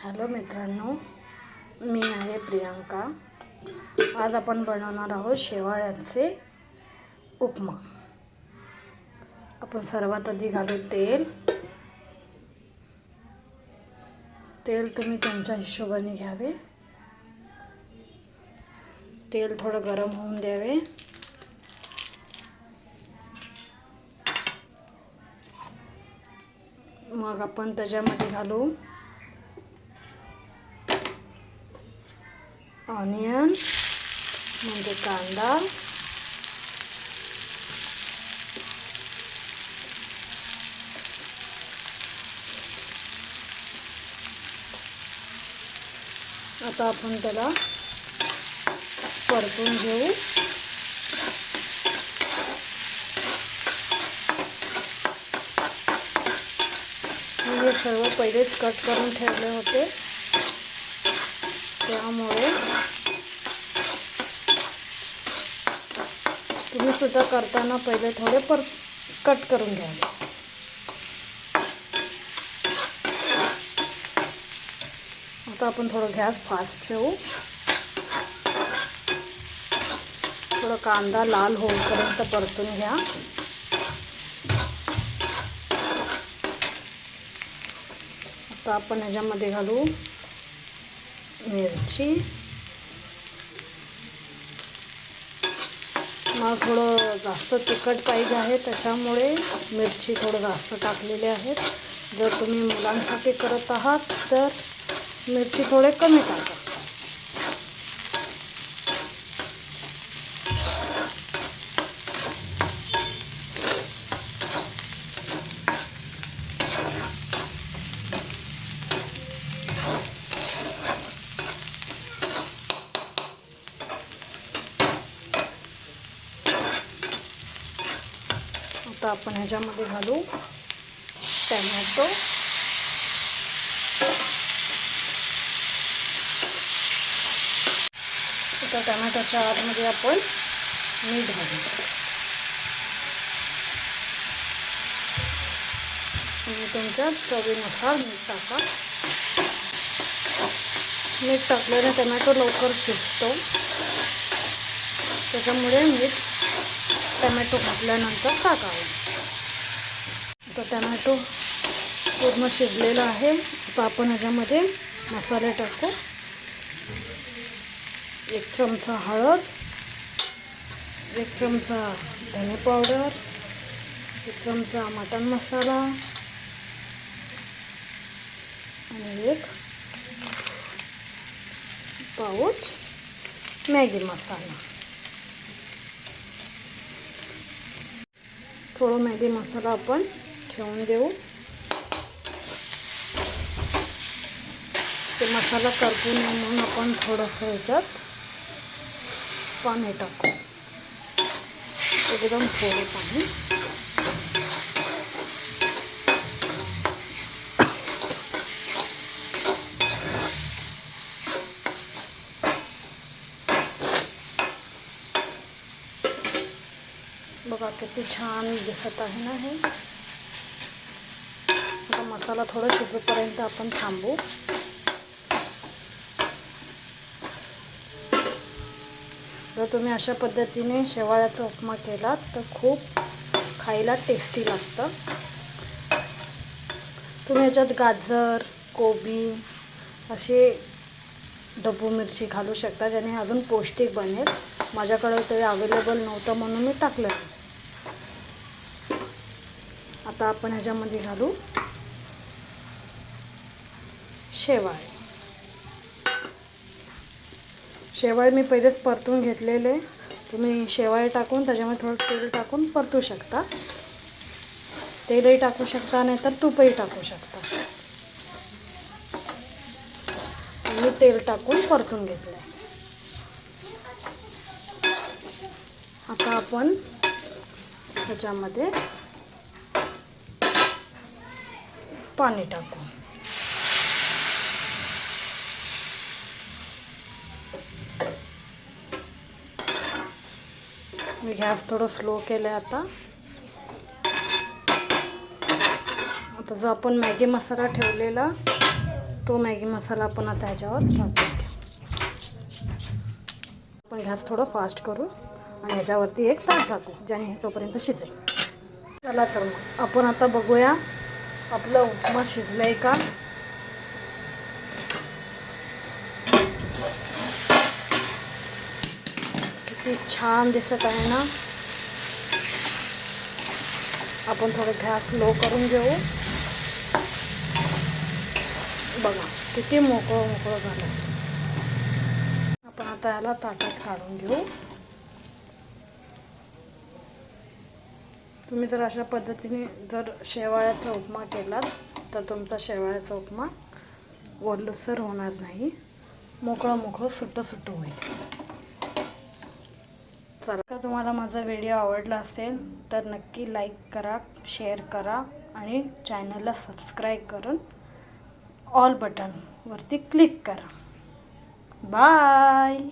Hello मित्रांनो, मी आहे प्रियांका। आज आपण बनवणार आहोत शेवाळ्याचे उपमा। आपण सर्वात आधी घालू तेल। तेल तुम्ही तुमच्या हिशोबाने घ्यावे। तेल थोडं गरम होऊन द्यावे। मग आपण त्याच्यामध्ये घालू ऑनियन म्हणजे कांदा, आता आपण त्याला परतून घेऊ। हे सर्व पहिलेच कट करून ठेवले होते, त्यामुळे तुम्ही सुद्धा करताना पहिले थोडे कट करून घ्यावे। आता आपण थोडं गॅस फास्ट ठेवू। थोडा कांदा लाल होईपर्यंत परतून घ्या। आता आपण ह्याच्यामध्ये घालू मिरची। मला थोडं जास्त तिखट पाहिजे आहे, त्याच्यामुळे मिरची थोडं जास्त टाकलेली आहेत। जर तुम्ही मुलांसाठी करत आहात तर मिरची थोडे कमी टाका। आता आपण ह्याच्यामध्ये घालू टोमॅटो। आता टोमॅटोच्या आतमध्ये आपण मीठ घालू। आणि तुमच्या चवीनुसार मीठ टाका। मीठ टाकल्याने टोमॅटो लवकर शिजतो, त्याच्यामुळे मीठ टोमॅटो घातल्यानंतर टाकावे। आता टोमॅटो पूर्ण शिजलेला आहे। आता आपण ह्याच्यामध्ये मसाले टाकू। 1 चमचा हळद, 1 चमचा धने पावडर, 1 चमचा मटन मसाला आणि 1 पाऊच मॅगी मसाला। थोडं मॅगी मसाला आपण ठेवून देऊ। ते मसाला करपू नये म्हणून आपण थोडंसं ह्याच्यात पाणी टाकू, एकदम थोडं पाणी। बघा किती छान दिसत आहे ना हे। आता मसाला थोडा शिजेपर्यंत आपण थांबू। जर तुम्ही अशा पद्धतीने शेवाळ्याचा उपमा केलात तर खूप खायला टेस्टी लागतं। तुम्ही याच्यात गाजर, कोबी असे ढबू मिरची घालू शकता, ज्याने अजून पौष्टिक बनेल। माझ्याकडे ते अवेलेबल नव्हतं म्हणून मी टाकलं। आता आपण ह्याच्यामध्ये घालू शेवाळे। शेवाळे मी पहिलेच परतून घेतलेले। तुम्ही शेवाळे टाकून त्याच्यामध्ये थोडं तेल टाकून परतू शकता। तेलही टाकू शकता, नाहीतर तूपही टाकू शकता। मी तेल टाकून परतून घेतलंय। आता आपण ह्याच्यामध्ये पाणी टाकू। मी गॅस थोडं स्लो केलं आहे। आता जो आपण मॅगी मसाला ठेवलेला तो मॅगी मसाला आपण आता ह्याच्यावर टाकून घेऊ. आपण गॅस थोडं फास्ट करू आणि ह्याच्यावरती एक ताट टाकू ज्याने हे तोपर्यंत शिजेल. चला तर मग आपण आता बघूया आपलं उपमा शिजलंय का. किती छान दिसत आहे ना. आपण थोडं गॅस लो करून घेऊ. बघा किती मोकळं मोकळं झालं. आपण आता याला ताटात काढून घेऊ. तुम्ही जर अशा पद्धतीने जर शेवाळ्याचा उपमा केलात तर तुमचा शेवाळ्याचा उपमा ओलसर होणार नाही, मोकळं मोकळं सुट्टं सुट्टं होईल. चला, का तुम्हाला माझा व्हिडिओ आवडला असेल तर नक्की लाईक करा, शेअर करा आणि चॅनलला सबस्क्राईब करून ऑल बटनवरती क्लिक करा. बाय.